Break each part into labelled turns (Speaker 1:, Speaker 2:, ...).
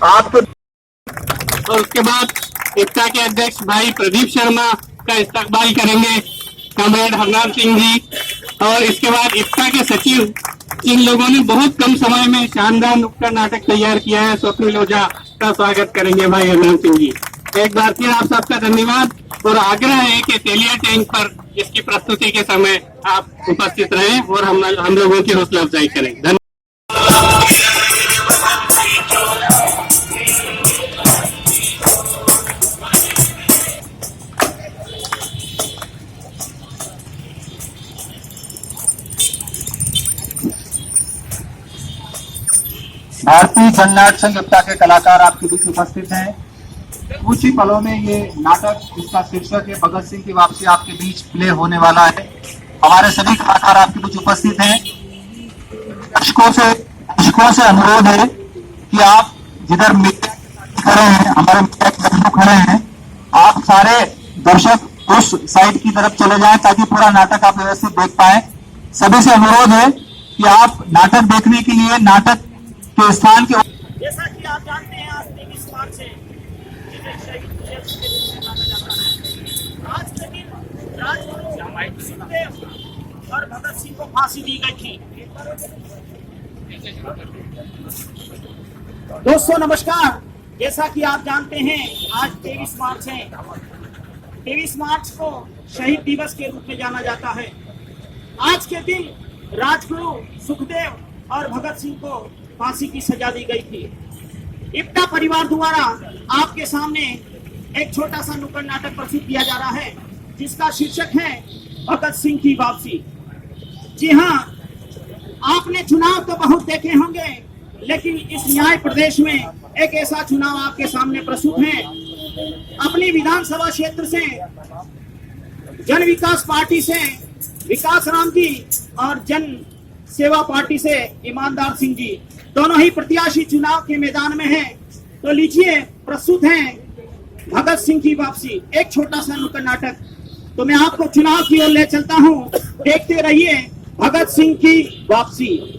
Speaker 1: आपको। और उसके बाद इफ्ता के अध्यक्ष भाई प्रदीप शर्मा का इस्तकबाल करेंगे कॉमरेड हरनाम सिंह जी। और इसके बाद इफ्ता के सचिव, जिन लोगों ने बहुत कम समय में शानदार नुक्कड़ नाटक तैयार किया है, स्वप्निल ओझा का स्वागत करेंगे भाई हरनाम सिंह जी। एक बार फिर आप सबका धन्यवाद और आग्रह है कि तेलिया टैंक पर इसकी प्रस्तुति के समय आप उपस्थित रहें और हम लोगों की हौसला अफजाई करें। धन्यवाद।
Speaker 2: भारतीय जननाट्य संघ इफ्ता के कलाकार आपके बीच उपस्थित हैं। कुछ ही पलों में ये नाटक, जिसका शीर्षक है भगत सिंह की वापसी, आपके बीच प्ले होने वाला है। हमारे सभी कलाकार आपके बीच उपस्थित हैं। दर्शकों से अनुरोध है कि आप जिधर मीडिया खड़े हैं, हमारे मीडिया के दर्शक खड़े हैं, आप सारे दर्शक उस साइड की तरफ चले जाएं ताकि पूरा नाटक आप व्यवस्थित देख पाए। सभी से अनुरोध है कि आप नाटक देखने के लिए नाटक के स्थान के,
Speaker 3: जैसा कि आप जानते हैं, आज 23 मार्च से शहीद दिवस के रूप में माना जाता है। आज के दिन राजगुरु सुखदेव और भगत सिंह को फांसी दी गई थी। दोस्तों नमस्कार, जैसा कि आप जानते हैं, आज 23 मार्च है। 23 मार्च को शहीद दिवस के रूप में जाना जाता है। आज के दिन राजगुरु सुखदेव और भगत सिंह को फांसी की सजा दी गई थी। इफ्ता परिवार द्वारा आपके सामने एक छोटा सा नुक्कड़ नाटक प्रस्तुत किया जा रहा है, जिसका शीर्षक है भगत सिंह की वापसी। जी हाँ, आपने चुनाव तो बहुत देखे होंगे, लेकिन इस न्याय प्रदेश में एक ऐसा चुनाव आपके सामने प्रस्तुत है। अपनी विधानसभा क्षेत्र से जन विकास पार्टी से विकास राम जी और जन सेवा पार्टी से ईमानदार सिंह जी, दोनों ही प्रत्याशी चुनाव के मैदान में हैं। तो लीजिए, प्रस्तुत है भगत सिंह की वापसी, एक छोटा सा नुक्कड़ नाटक। तो मैं आपको चुनाव की ओर ले चलता हूं, देखते रहिए भगत सिंह की वापसी।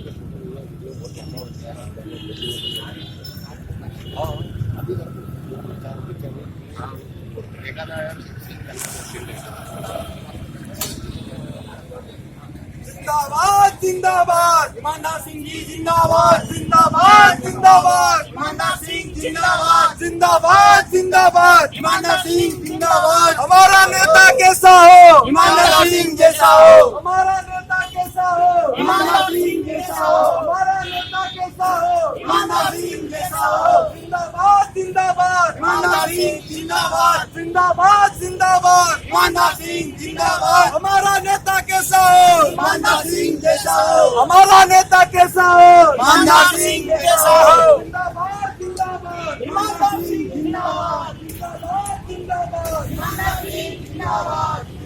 Speaker 4: जिंदाबाद जिंदाबाद ईमानदार सिंह जी, जिंदाबाद जिंदाबाद जिंदाबाद ईमानदार सिंह, जिंदाबाद जिंदाबाद जिंदाबाद ईमानदार सिंह, जिंदाबाद। हमारा नेता कैसा हो? ईमानदार सिंह जैसा हो। हमारा नेता कैसा हो? ईमानदार सिंह जैसा हो। हमारा नेता कैसा हो? ईमानदार सिंह जैसा हो। जिंदाबाद जिंदाबाद ईमानदार सिंह, जिंदाबाद जिंदाबाद जिंदाबाद ईमानदार सिंह, जिंदाबाद। हमारा नेता कैसा हो? ईमानदार सिंह जैसा हो। हमारा नेता कैसा हो? ईमानदार सिंह जैसा हो। जिंदाबाद जिंदाबाद ईमानदार सिंह, जिंदाबाद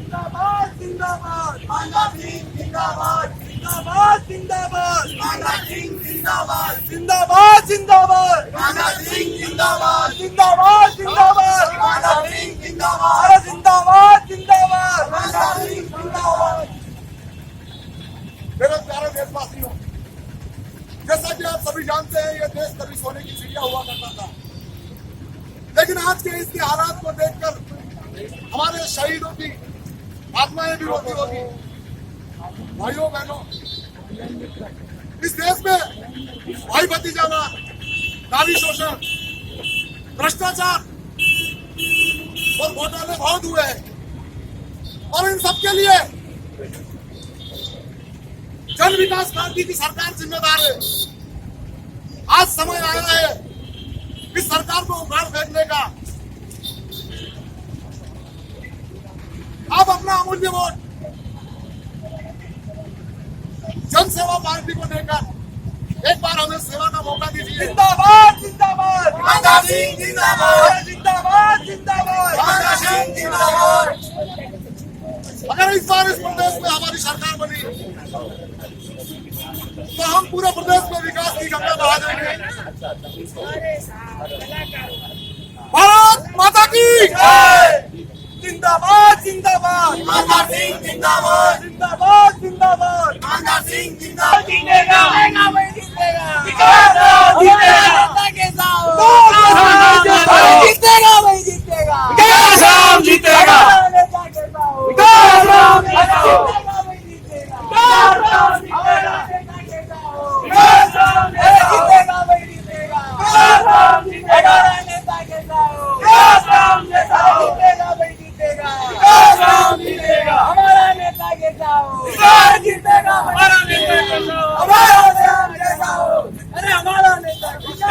Speaker 4: जिंदाबाद जिंदाबाद ईमानदार सिंह, जिंदाबाद जिंदाबाद जिंदाबाद ईमानदार सिंह, जिंदाबाद जिंदाबाद जिंदाबाद ईमानदार सिंह, जिंदाबाद जिंदाबाद जिंदाबाद ईमानदार सिंह, जिंदाबाद जिंदाबाद जिंदाबाद ईमानदार सिंह, जिंदाबाद। अरे जिंदाबाद जिंदाबाद ईमानदार सिंह, जिंदाबाद।
Speaker 5: मेरे प्यारे देशवासियों, जैसा कि आप सभी जानते हैं, यह देश कभी सोने की चिड़िया हुआ करता था, लेकिन आज के इसके हालात को देखकर हमारे शहीदों की आत्माएं भी रोती होगी। भाइयों बहनों, इस देश में भाई भतीजावाद, नारी शोषण, भ्रष्टाचार और घोटाले बहुत हुए हैं, और इन सबके लिए जन विकास पार्टी की सरकार जिम्मेदार है। आज समय आया है इस सरकार को उखाड़ फेंकने का। आप अपना अमूल्य वोट जन सेवा पार्टी को देकर एक बार हमें सेवा का मौका दीजिए।
Speaker 4: जिंदाबाद जिंदाबाद ईमानदार सिंह, जिंदाबाद जिंदाबाद जिंदाबाद ईमानदार सिंह, जिंदाबाद।
Speaker 5: अगर इस बार इस प्रदेश में हमारी सरकार बनी तो हम पूरे प्रदेश में विकास की गंगा बहा देंगे। भारत माता की
Speaker 4: जय। जिंदाबाद जिंदाबाद ईमानदार सिंह, जिंदाबाद जिंदाबाद जिंदाबाद ईमानदार सिंह, जिंदाबाद। जीतेगा जीतेगा जीतेगा। जीतेगा भाई जीतेगा,
Speaker 6: विकास राम जीतेगा,
Speaker 4: हमारा नेता कहता हूँ,
Speaker 6: विकास राम
Speaker 4: जीतेगा भाई जीतेगा, हमारा नेता कहता हूँ, जीतेगा भाई जीतेगा, हमारा नेता कहता हूँ, जीतेगा भाई जीतेगा, हमारा नेता कहता हूँ, जीतेगा हमारा नेता कहता हूँ, अरे हमारा नेता कहता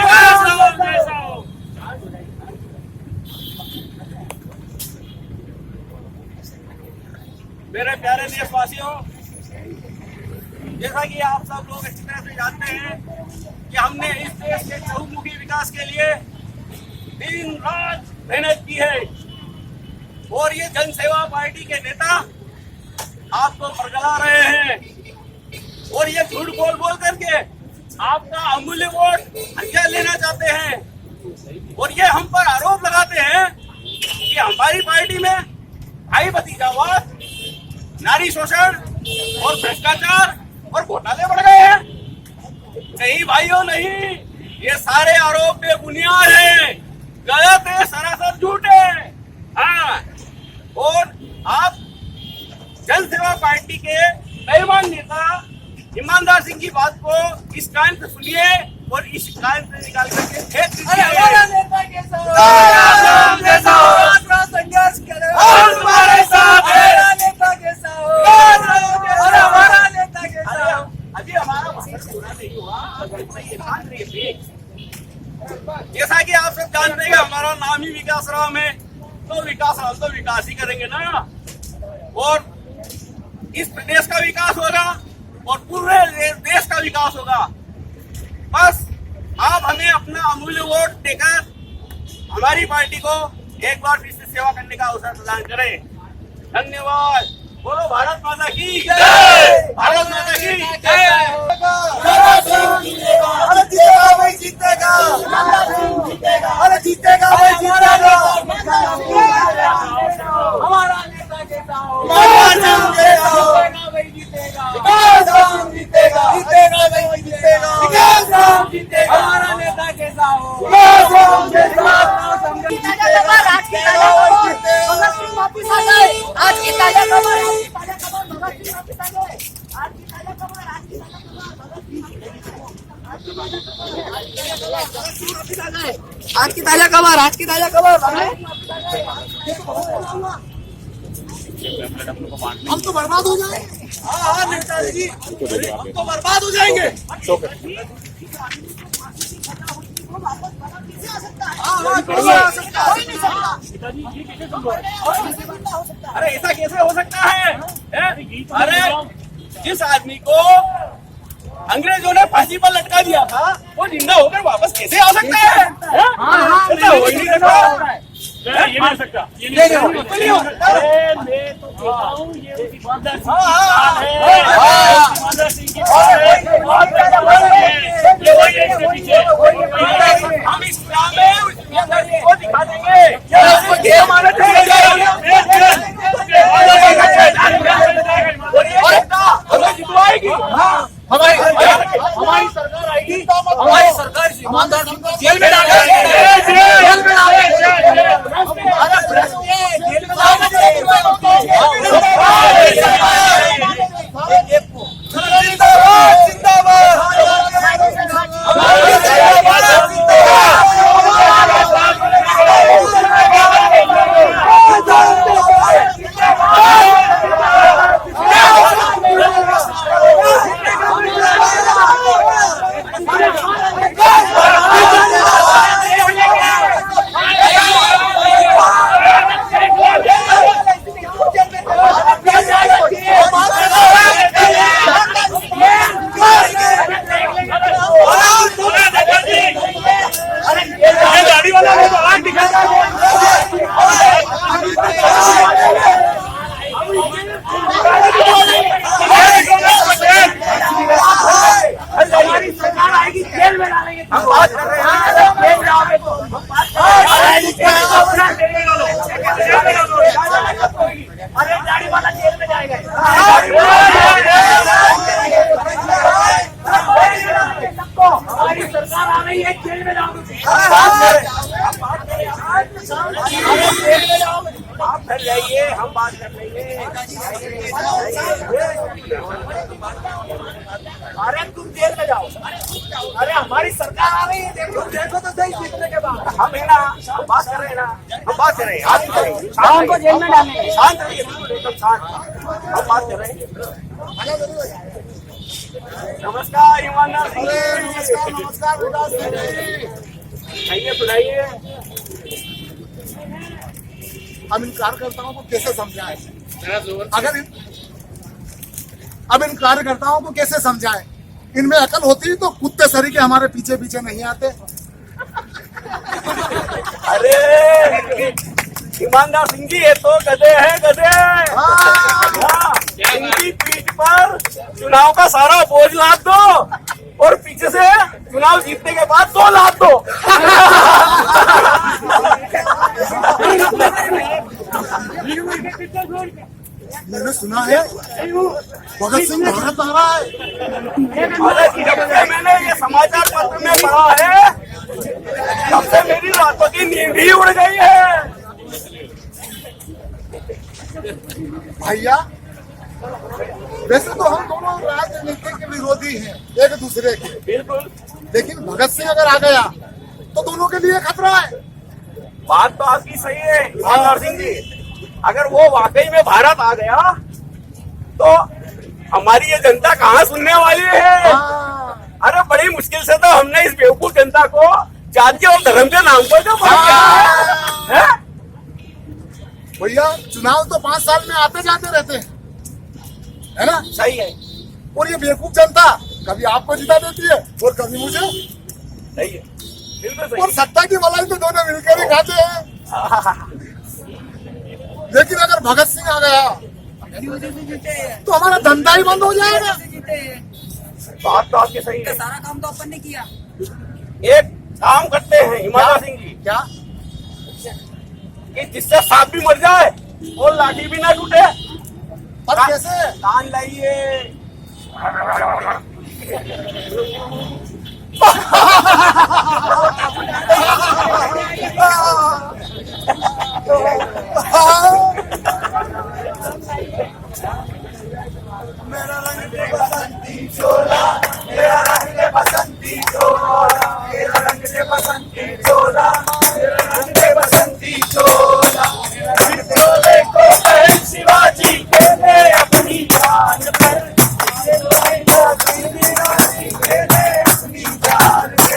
Speaker 4: हूँ।
Speaker 3: मेरे प्यारे देशवासियों, जैसा कि आप सब लोग अच्छी तरह से जानते हैं कि हमने इस देश के चहुमुखी विकास के लिए दिन रात मेहनत की है और ये जन सेवा पार्टी के नेता आपको बरगला रहे हैं और ये झूठ बोल बोल करके आपका अमूल्य वोट हथियार लेना चाहते हैं और ये हम पर आरोप लगाते हैं कि हमारी पार्टी में भाई भतीजावाद, नारी शोषण और भ्रष्टाचार और घोटाले बढ़ गए हैं। नहीं भाइयों नहीं, ये सारे आरोप बेबुनियाद हैं, गलत है, सरासर झूठ है। हाँ, और आप जन सेवा पार्टी के बेईमान नेता ईमानदार सिंह की बात को इस कान से सुनिए और इस कान से निकाल करके फेंक दीजिए।
Speaker 4: अरे हमारा नेता कैसा हो? संघर्ष करो,
Speaker 6: तुम्हारे साथ है।
Speaker 4: हमारा नेता कैसा हो? अरे हमारा नेता कैसा हो?
Speaker 3: अभी हमारा भाषण पूरा नहीं हुआ, ये मान रही है। जैसा कि आप सब जानते हैं हमारा नाम ही विकास राम है, तो विकास राम तो विकास ही करेंगे ना, और इस प्रदेश का विकास होगा और पूरे देश का विकास होगा। बस आप हमें अपना अमूल्य वोट देकर हमारी पार्टी को एक बार फिर से सेवा करने का अवसर प्रदान करें। धन्यवाद। बोलो भारत माता की जय, भारत माता की जय।
Speaker 4: अरे जीतेगा भाई जीतेगा, अरे जीतेगा भाई जीतेगा, हमारा नेता कहता हूँ, जीतेगा भाई जीतेगा, जीतेगा भाई जीतेगा, हमारा नेता कहता हूँ, वापिस आ जाए। आज की ताजा खबर, आज की ताजा खबर, आज की ताजा खबर। हम तो बर्बाद हो जाएंगे। हाँ नेताजी, हम तो बर्बाद हो जाएंगे।
Speaker 3: अरे ऐसा कैसे हो सकता है? अरे जिस आदमी को अंग्रेजों ने फांसी पर लटका दिया था, वो जिंदा होकर वापस कैसे आ सकता है? ऐसा हो ही नहीं सकता। ये नहीं हो सकता, ये बिल्कुल नहीं हो सकता। मैं तो कहता हूँ ये ईमानदार सिंह की बात है, ईमानदार सिंह की बात है, ये वही है इसके पीछे। हम इस दुनिया में उस ईमानदारी को दिखा देंगे। हमें जितवाएगी, हमारी सरकार आएगी, हमारी सरकार ईमानदार सिंह को जेल में डालेगी, जेल में डालेगी। अरे तुम जेल में जाओ। अरे हमारी सरकार आ रही है, देखो तो सही जीतने के बाद। हम है ना, हम बात कर रहे हैं ना, हम बात कर रहे हैं। शाम को जेल में डालेंगे। शांत रहिए, एकदम शांत। हम बात कर रहे हैं। नमस्कार ईमानदार सिंह।
Speaker 5: नमस्कार नमस्कार विकास सिंह जी।
Speaker 3: आइए सुनाइए।
Speaker 5: हम इन कार्यकर्ताओं को कैसे समझाएं? अब इन कार्यकर्ताओं को कैसे समझाएं? इनमें अकल होती तो कुत्ते सरी के हमारे पीछे पीछे नहीं आते।
Speaker 3: अरे ईमानदार सिंह जी, ये तो गधे हैं, गधे। हाँ, इनकी पीठ पर चुनाव का सारा बोझ लाद दो और पीछे से चुनाव जीतने के बाद 2 लाद दो।
Speaker 5: मैंने सुना है भगत सिंह भारत आ रहा है।
Speaker 3: अरे जब से मैंने ये समाचार पत्र में पढ़ा है, तब से मेरी रातों की नींद ही उड़ गई है।
Speaker 5: भैया वैसे तो हम दोनों राजनीति के विरोधी हैं एक दूसरे के,
Speaker 3: बिल्कुल,
Speaker 5: लेकिन भगत सिंह अगर आ गया तो दोनों के लिए खतरा है।
Speaker 3: बात तो आपकी सही है ईमानदार सिंह जी। अगर वो वाकई में भारत आ गया तो हमारी ये जनता कहाँ सुनने वाली है? अरे बड़ी मुश्किल से तो हमने इस बेवकूफ जनता को जाति और धर्म के नाम पर जो बात किया है।
Speaker 5: भैया चुनाव तो 5 साल में आते जाते रहते हैं, है ना?
Speaker 3: सही है,
Speaker 5: और ये बेवकूफ जनता कभी आपको जिता देती है और कभी मुझे।
Speaker 3: सही है, बिल्कुल सही
Speaker 5: और सत्ता की मलाई तो दोनों मिलकर ही खाते हैं। लेकिन अगर भगत सिंह आ गया तो हमारा धंधा ही बंद हो जाएगा।
Speaker 3: बात तो आपकी सही है।
Speaker 7: सारा काम तो अपन ने किया।
Speaker 3: एक काम करते हैं ईमानदार सिंह जी,
Speaker 5: क्या?
Speaker 3: कि जिससे सांप भी मर जाए और लाठी भी ना टूटे।
Speaker 5: पर कैसे?
Speaker 3: कान लाइए।
Speaker 4: मेरा रंग दे बसंती चोला, मेरा रंग दे बसंती चोला, मेरा रंग दे बसंती चोला, मेरा रंग दे बसंती चोला। इस चोले को पहन शिवाजी के ले अपनी जान पर, इस चोले को पहन शिवाजी के ले अपनी जान पर।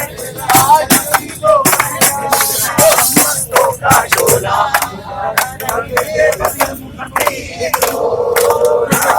Speaker 4: आज इसी को पहना मस्तों का चोला, रंग दे बसंती चोला।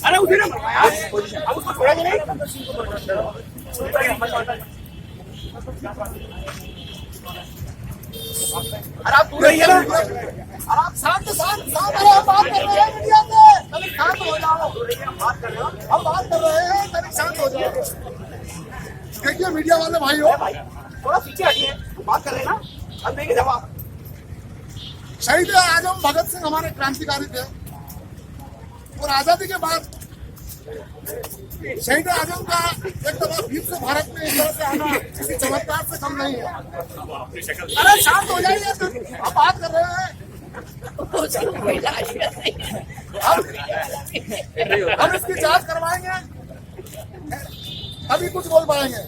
Speaker 3: अरे उसे ना मरवाया, अब उसको छोड़ा नहीं। अरे आप दूर रहिए ना।
Speaker 5: अरे आप शांत शांत शांत रहो, हम बात कर रहे हैं मीडिया से। तभी शांत हो जाओ। हम बात कर रहे हैं, तभी शांत हो जाओ। देखिए मीडिया वाले भाई हो,
Speaker 3: थोड़ा पीछे हटिए, बात कर रहे हैं ना, अब देंगे जवाब।
Speaker 5: शहीद आजम भगत सिंह हमारे क्रांतिकारी थे और आजादी के बाद शहीद आजम का एक दफा फिर से भारत में इस तरह से आना किसी चमत्कार से कम नहीं है। अरे शांत हो जाइए, आप बात कर रहे हैं। हम इसकी जांच करवाएंगे, तभी कुछ बोल पाएंगे।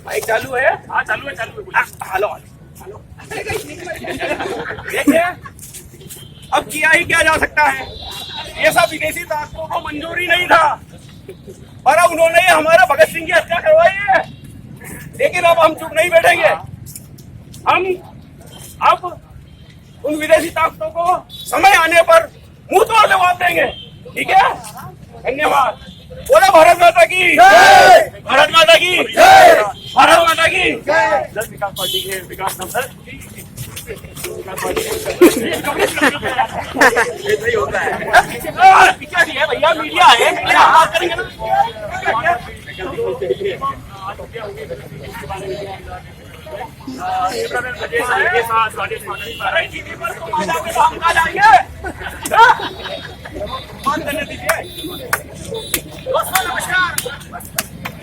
Speaker 3: माइक चालू है? हाँ चालू है, चालू है। हेलो हेलो, देखिए अब किया ही क्या जा सकता है। ये सब विदेशी ताकतों को मंजूरी नहीं था, पर अब उन्होंने हमारे भगत सिंह की हत्या करवाई है। लेकिन अब हम चुप नहीं बैठेंगे, हम अब उन विदेशी ताकतों को समय आने पर मुंह तोड़ जवाब देंगे। ठीक है, धन्यवाद। बोला भारत माता की जय, भारत माता की जय, भारत माता की जय। विकास पार्टी के विकास भैया मीडिया है, बात करेंगे ना।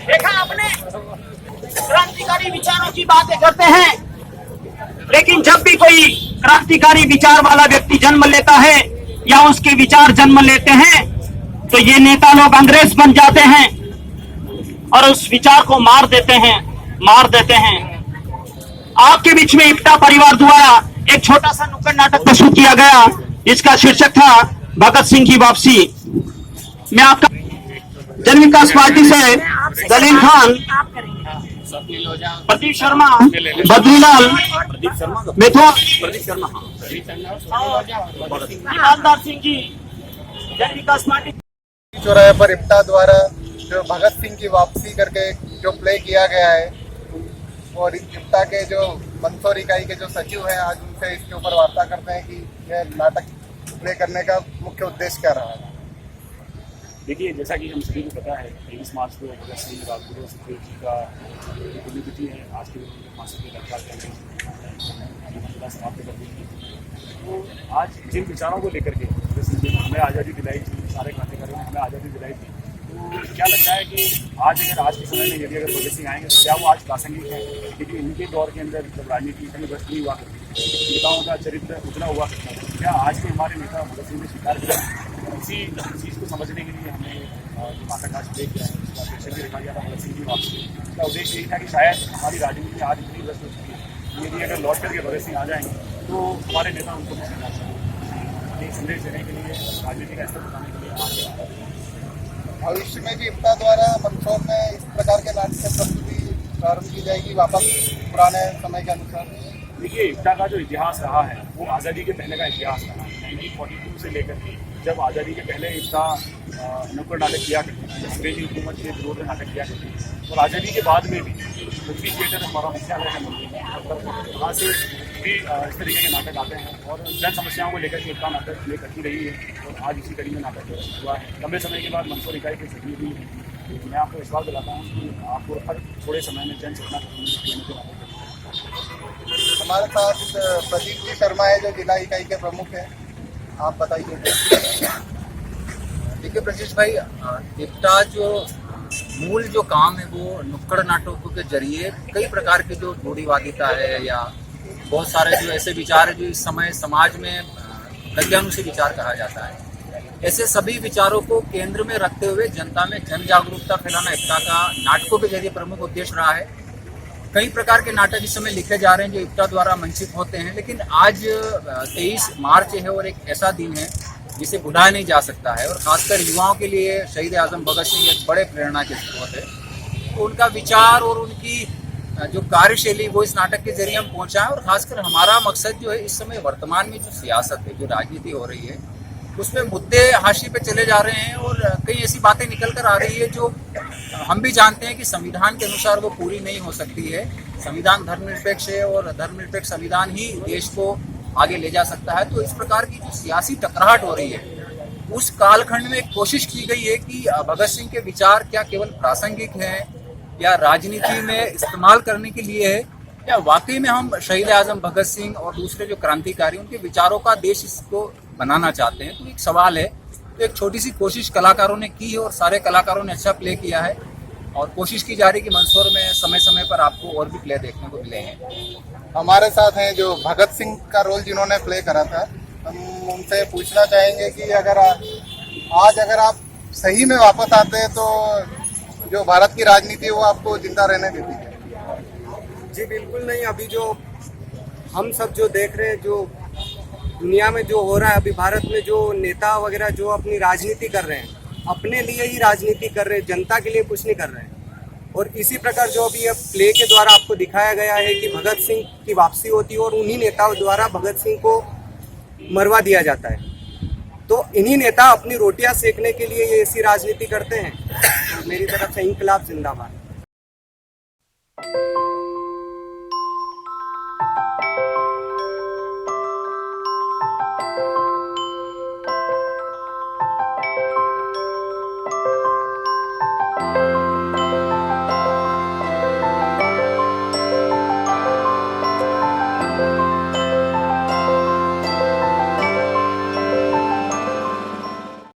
Speaker 3: देखा आपने, क्रांतिकारी विचारों की बातें करते हैं, लेकिन जब भी कोई क्रांतिकारी विचार वाला व्यक्ति जन्म लेता है या उसके विचार जन्म लेते हैं तो ये नेता लोग अंग्रेज बन जाते हैं और उस विचार को मार देते हैं। आपके बीच में इप्टा परिवार द्वारा एक छोटा सा नुक्कड़ नाटक प्रस्तुत किया गया, जिसका शीर्षक था भगत सिंह की वापसी। मैं आपका जन विकास पार्टी से दलील खान, प्रदीप शर्मा, बद्रीलाल, मिथुन, ईमानदार सिंह जी, जन विकास पार्टी
Speaker 5: चौराहे पर इप्टा द्वारा जो भगत सिंह की वापसी करके जो प्ले किया गया है, और इप्टा के जो मंदसौर इकाई के जो सचिव हैं आज उनसे इसके ऊपर वार्ता करते हैं कि यह नाटक प्ले करने का मुख्य उद्देश्य क्या रहा है।
Speaker 7: देखिए, जैसा कि हम सभी को पता है, 23 मार्च को भगत सिंह राजगुरु सुखदेव जी का पुण्यतिथि है। आज के दिन उनके फांसी की लड़का समाप्त कर दी थी। तो आज जिन विचारों को लेकर के भगत सिंह जी ने हमें आज़ादी दिलाई थी, सारे क्रांतिकारियों ने हमें आज़ादी दिलाई थी, तो क्या लगता है कि आज के समय में यदि अगर भगत सिंह आएंगे तो क्या वो आज प्रासंगिक है? क्योंकि इनके दौर के अंदर जब राजनीति इतनी भ्रष्ट नहीं हुआ करती, नेताओं का चरित्र उतना हुआ करता था, क्या आज के हमारे नेता भगत सिंह ने स्वीकार किया? इसी चीज़ को समझने के लिए हमने जो नाटक आज प्ले किया है, उसका शीर्षक भी रखा गया था भगत सिंह की वापसी। इसका उद्देश्य यही था कि शायद हमारी राजनीति आज इतनी व्यस्त हो चुकी है, यदि अगर लौट करके भगत सिंह आ जाएंगे तो हमारे नेता उनको कुछ नहीं सकते। एक संदेश देने के लिए, राजनीति का स्तर बताने के लिए आज
Speaker 5: भविष्य में भी इप्टा द्वारा मंदसौर में इस प्रकार के नाट्य प्रस्तुति प्रारंभ की जाएगी वापस पुराने समय के अनुसार।
Speaker 7: देखिए, इप्टा का जो इतिहास रहा है वो आज़ादी के पहले का इतिहास रहा है। 1942 से लेकर के जब आज़ादी के पहले इप्टा नुक्कड़ नाटक किया करती थी, अंग्रेजी हुकूमत के विरोध में नाटक किया करती थी, और आज़ादी के बाद में भी पृथ्वी थिएटर हमारा मुख्यालय है मंदिर में, मतलब वहाँ से भी इस तरीके के नाटक आते हैं और जन समस्याओं को लेकर के इप्टा नाटक प्ले करती रही है। और आज इसी कड़ी में नाटक हुआ है। लंबे समय के बाद मंदसौर इकाई के सचिव भी हैं। तो मैं आपको विश्वास दिलाता हूँ कि आपको हर थोड़े समय में जन चेतना
Speaker 5: हमारे साथ प्रदीप जी शर्मा है जो जिला इकाई के प्रमुख हैं, आप बताइए।
Speaker 8: देखिए प्रशिश भाई, इप्टा जो मूल जो काम है वो नुक्कड़ नाटकों के जरिए कई प्रकार की जो रूढ़िवादिता है या बहुत सारे जो ऐसे विचार है जो इस समय समाज में प्रत्यानुषी विचार कहा जाता है, ऐसे सभी विचारों को केंद्र में रखते हुए जनता में जन जागरूकता फैलाना इप्टा का नाटकों के जरिए प्रमुख उद्देश्य रहा है। कई प्रकार के नाटक इस समय लिखे जा रहे हैं जो इप्टा द्वारा मंचित होते हैं, लेकिन आज 23 मार्च है और एक ऐसा दिन है जिसे भुलाया नहीं जा सकता है, और खासकर युवाओं के लिए शहीद आजम भगत सिंह एक बड़े प्रेरणा के स्रोत है। तो उनका विचार और उनकी जो कार्यशैली वो इस नाटक के जरिए हम पहुंचाएं, और खासकर हमारा मकसद जो है इस समय वर्तमान में जो सियासत है, जो राजनीति हो रही है, उसमें मुद्दे हाशिए पे चले जा रहे हैं और कई ऐसी बातें निकल कर आ रही है जो हम भी जानते हैं कि संविधान के अनुसार वो पूरी नहीं हो सकती है। संविधान धर्मनिरपेक्ष है और धर्मनिरपेक्ष संविधान ही देश को आगे ले जा सकता है। तो इस प्रकार की जो सियासी टकराहट हो रही है, उस कालखंड में एक कोशिश की गई है कि भगत सिंह के विचार क्या केवल प्रासंगिक हैं या राजनीति में इस्तेमाल करने के लिए है, या वाकई में हम शहीद आजम भगत सिंह और दूसरे जो क्रांतिकारी उनके विचारों का देश इसको बनाना चाहते हैं। तो एक सवाल है, तो एक छोटी सी कोशिश कलाकारों ने की है और सारे कलाकारों ने अच्छा प्ले किया है, और कोशिश की जा रही है कि मंदसौर में समय समय पर आपको और भी प्ले देखने को मिले हैं।
Speaker 5: हमारे साथ हैं जो भगत सिंह का रोल जिन्होंने प्ले करा था, हम उनसे पूछना चाहेंगे कि अगर आप सही में वापस आते हैं तो जो भारत की राजनीति है वो आपको जिंदा रहने देती है?
Speaker 9: जी बिल्कुल नहीं। अभी जो हम सब जो देख रहे हैं, जो दुनिया में जो हो रहा है, अभी भारत में जो नेता वगैरह जो अपनी राजनीति कर रहे हैं, अपने लिए ही राजनीति कर रहे हैं, जनता के लिए कुछ नहीं कर रहे हैं। और इसी प्रकार जो अभी अब प्ले के द्वारा आपको दिखाया गया है कि भगत सिंह की वापसी होती है और उन्हीं नेताओं द्वारा भगत सिंह को मरवा दिया जाता है। तो इन्हीं नेता अपनी रोटियां सेकने के लिए ये ऐसी राजनीति करते हैं। तो मेरी तरफ से इंकलाब जिंदाबाद।